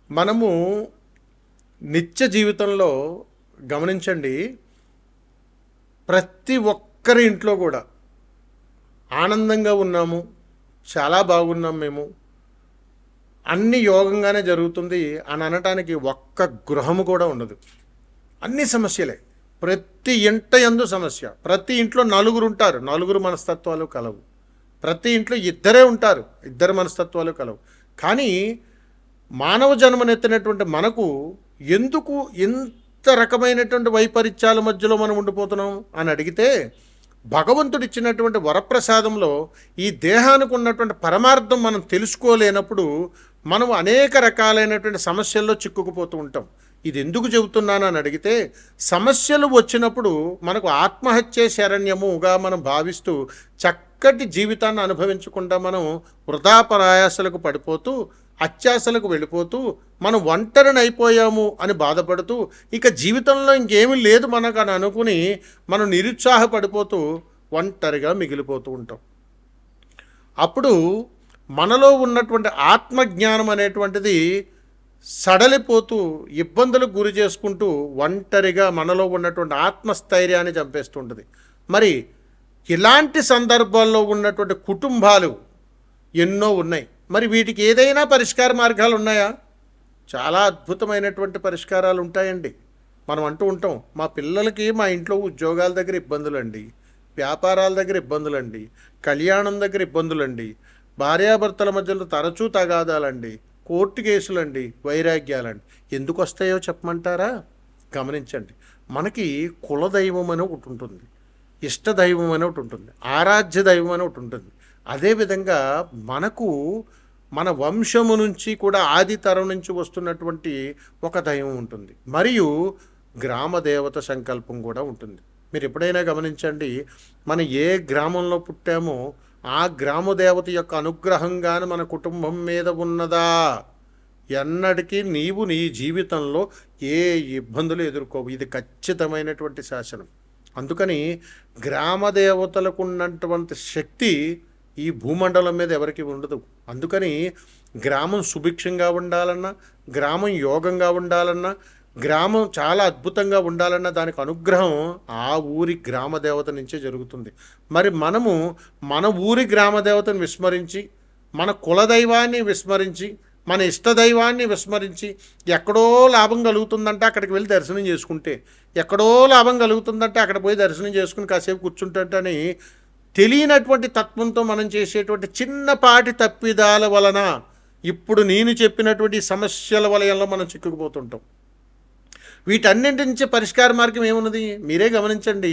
మనము నిత్య జీవితంలో గమనించండి, ప్రతి ఒక్కరి ఇంట్లో కూడా ఆనందంగా ఉన్నాము, చాలా బాగున్నాం మేము, అన్ని యోగంగానే జరుగుతుంది అని అనటానికి ఒక్క గృహము కూడా ఉండదు. అన్ని సమస్యలే. ప్రతి ఇంట యందు సమస్య. ప్రతి ఇంట్లో నలుగురు ఉంటారు, నలుగురు మనస్తత్వాలు కలవు. ప్రతి ఇంట్లో ఇద్దరే ఉంటారు, ఇద్దరు మనస్తత్వాలు కలవు. కానీ మానవ జన్మనెత్తినటువంటి మనకు ఎందుకు ఇంత రకమైనటువంటి వైపరీత్యాల మధ్యలో మనం ఉండిపోతున్నాం అని అడిగితే, భగవంతుడు ఇచ్చినటువంటి వరప్రసాదంలో ఈ దేహానికి ఉన్నటువంటి పరమార్థం మనం తెలుసుకోలేనప్పుడు మనం అనేక రకాలైనటువంటి సమస్యల్లో చిక్కుకుపోతూ ఉంటాం. ఇది ఎందుకు చెబుతున్నాను అని అడిగితే, సమస్యలు వచ్చినప్పుడు మనకు ఆత్మహత్యే శరణ్యముగా మనం భావిస్తూ చక్కటి జీవితాన్ని అనుభవించకుండా మనం వృధా ప్రయాసలకు పడిపోతూ, అత్యాశలకు వెళ్ళిపోతూ, మనం ఒంటరిని అయిపోయాము అని బాధపడుతూ, ఇక జీవితంలో ఇంకేమీ లేదు మనకు అని అనుకుని మనం నిరుత్సాహపడిపోతూ ఒంటరిగా మిగిలిపోతూ ఉంటాం. అప్పుడు మనలో ఉన్నటువంటి ఆత్మజ్ఞానం అనేటువంటిది సడలిపోతూ, ఇబ్బందులకు గురి చేసుకుంటూ, ఒంటరిగా మనలో ఉన్నటువంటి ఆత్మస్థైర్యాన్ని చంపేస్తుంటుంది. మరి ఇలాంటి సందర్భాల్లో ఉన్నటువంటి కుటుంబాలు ఎన్నో ఉన్నాయి. మరి వీటికి ఏదైనా పరిష్కార మార్గాలు ఉన్నాయా? చాలా అద్భుతమైనటువంటి పరిష్కారాలు ఉంటాయండి. మనం అంటూ ఉంటాం, మా పిల్లలకి మా ఇంట్లో ఉద్యోగాల దగ్గర ఇబ్బందులండి, వ్యాపారాల దగ్గర ఇబ్బందులండి, కళ్యాణం దగ్గర ఇబ్బందులండి, భార్యాభర్తల మధ్యలో తరచూ తగాదాలండి, కోర్టు కేసులండి, వైరాగ్యాలండి. ఎందుకు వస్తాయో చెప్పమంటారా? గమనించండి. మనకి కులదైవం అని ఒకటి ఉంటుంది, ఇష్టదైవం అని ఒకటి ఉంటుంది, ఆరాధ్య దైవం అని ఒకటి ఉంటుంది. అదేవిధంగా మనకు మన వంశము నుంచి కూడా ఆది తరం నుంచి వస్తున్నటువంటి ఒక దైవం ఉంటుంది, మరియు గ్రామ దేవత సంకల్పం కూడా ఉంటుంది. మీరు ఎప్పుడైనా గమనించండి, మనం ఏ గ్రామంలో పుట్టామో ఆ గ్రామ దేవత యొక్క అనుగ్రహంగానే మన కుటుంబం మీద ఉన్నదా, ఎన్నటికీ నీవు నీ జీవితంలో ఏ ఇబ్బందులు ఎదుర్కోవు. ఇది ఖచ్చితమైనటువంటి శాసనం. అందుకని గ్రామ దేవతలకు ఉన్నటువంటి శక్తి ఈ భూమండలం మీద ఎవరికి ఉండదు. అందుకని గ్రామం సుభిక్షంగా ఉండాలన్నా, గ్రామం యోగంగా ఉండాలన్నా, గ్రామం చాలా అద్భుతంగా ఉండాలన్న దానికి అనుగ్రహం ఆ ఊరి గ్రామదేవత నుంచే జరుగుతుంది. మరి మనము మన ఊరి గ్రామదేవతను విస్మరించి, మన కులదైవాన్ని విస్మరించి, మన ఇష్టదైవాన్ని విస్మరించి, ఎక్కడో లాభం కలుగుతుందంటే అక్కడికి వెళ్ళి దర్శనం చేసుకుంటే, ఎక్కడో లాభం కలుగుతుందంటే అక్కడ పోయి దర్శనం చేసుకుని కాసేపు కూర్చుంటని తెలియనటువంటి తత్వంతో మనం చేసేటువంటి చిన్నపాటి తప్పిదాల వలన ఇప్పుడు నేను చెప్పినటువంటి సమస్యల వలయంలో మనం చిక్కుకుపోతుంటాం. వీటన్నింటి నుంచి పరిష్కార మార్గం ఏమున్నది మీరే గమనించండి.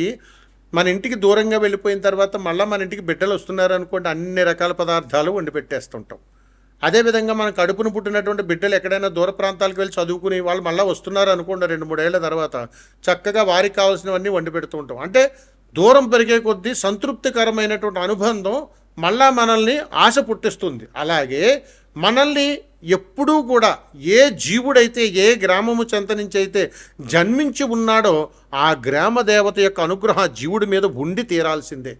మన ఇంటికి దూరంగా వెళ్ళిపోయిన తర్వాత మళ్ళీ మన ఇంటికి బిడ్డలు వస్తున్నారు అనుకోండి, అన్ని రకాల పదార్థాలు వండి పెట్టేస్తుంటాం. అదేవిధంగా మన కడుపును పుట్టినటువంటి బిడ్డలు ఎక్కడైనా దూర ప్రాంతాలకు వెళ్ళి చదువుకుని వాళ్ళు మళ్ళీ వస్తున్నారు అనుకోండి, 2-3 ఏళ్ల తర్వాత చక్కగా వారికి కావాల్సినవన్నీ వండి పెడుతూ ఉంటాం. అంటే దూరం పెరిగే కొద్దీ సంతృప్తికరమైనటువంటి అనుబంధం మళ్ళా మనల్ని ఆశ పుట్టిస్తుంది. అలాగే మనల్ని ఎప్పుడూ కూడా ఏ జీవుడైతే ఏ గ్రామము చెంత నుంచి అయితే జన్మించి ఉన్నాడో ఆ గ్రామ దేవత యొక్క అనుగ్రహం జీవుడి మీద ఉండి తీరాల్సిందే.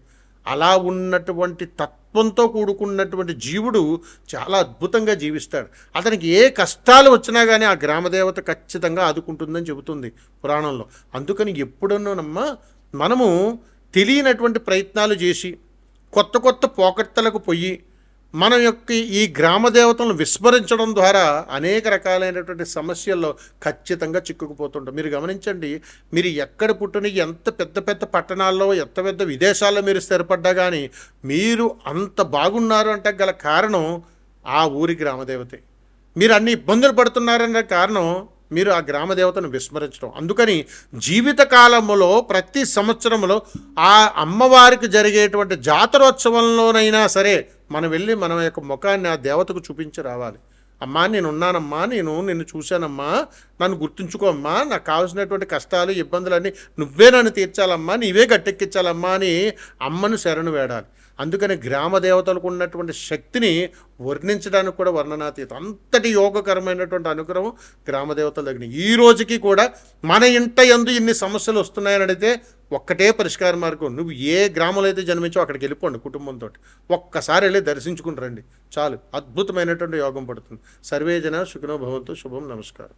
అలా ఉన్నటువంటి తత్వంతో కూడుకున్నటువంటి జీవుడు చాలా అద్భుతంగా జీవిస్తాడు. అతనికి ఏ కష్టాలు వచ్చినా కానీ ఆ గ్రామదేవత ఖచ్చితంగా ఆదుకుంటుందని చెబుతుంది పురాణంలో. అందుకని ఎప్పుడన్నోనమ్మా మనము తెలియనటువంటి ప్రయత్నాలు చేసి కొత్త కొత్త పోకట్టలకు పోయి మన యొక్క ఈ గ్రామదేవతలను విస్మరించడం ద్వారా అనేక రకాలైనటువంటి సమస్యల్లో ఖచ్చితంగా చిక్కుకుపోతుంటాం. మీరు గమనించండి, మీరు ఎక్కడ పుట్టిన ఎంత పెద్ద పెద్ద పట్టణాల్లో, ఎంత పెద్ద విదేశాల్లో మీరు స్థిరపడ్డా కానీ మీరు అంత బాగున్నారు అంటే గల కారణం ఆ ఊరి గ్రామదేవతే. మీరు అన్ని ఇబ్బందులు పడుతున్నారనే కారణం మీరు ఆ గ్రామదేవతను విస్మరించడం. అందుకని జీవితకాలంలో ప్రతి సంవత్సరంలో ఆ అమ్మవారికి జరిగేటువంటి జాతరోత్సవంలోనైనా సరే మనం వెళ్ళి మన యొక్క ముఖాన్ని ఆ దేవతకు చూపించి రావాలి. అమ్మా నేను ఉన్నానమ్మా, నిన్ను చూశానమ్మా, నన్ను గుర్తుంచుకోమ్మా, నాకు కావాల్సినటువంటి కష్టాలు ఇబ్బందులన్నీ నువ్వే నన్ను తీర్చాలమ్మా, నీవే గట్టెక్కించాలమ్మా అని అమ్మను శరణు వేడాలి. అందుకని గ్రామ దేవతలకు ఉన్నటువంటి శక్తిని వర్ణించడానికి కూడా వర్ణనాతీతం. అంతటి యోగకరమైనటువంటి అనుగ్రహం గ్రామ దేవతల దగ్గర. ఈ రోజుకి కూడా మన ఇంట యందు ఇన్ని సమస్యలు వస్తున్నాయని అడిగితే ఒక్కటే పరిష్కార మార్గం, నువ్వు ఏ గ్రామంలో అయితే జన్మించో అక్కడికి వెళ్ళిపోండి కుటుంబంతో, ఒక్కసారి వెళ్ళి దర్శించుకుని రండి చాలు, అద్భుతమైనటువంటి యోగం పడుతుంది. సర్వే జన సుఖినో భవంతు. శుభం. నమస్కారం.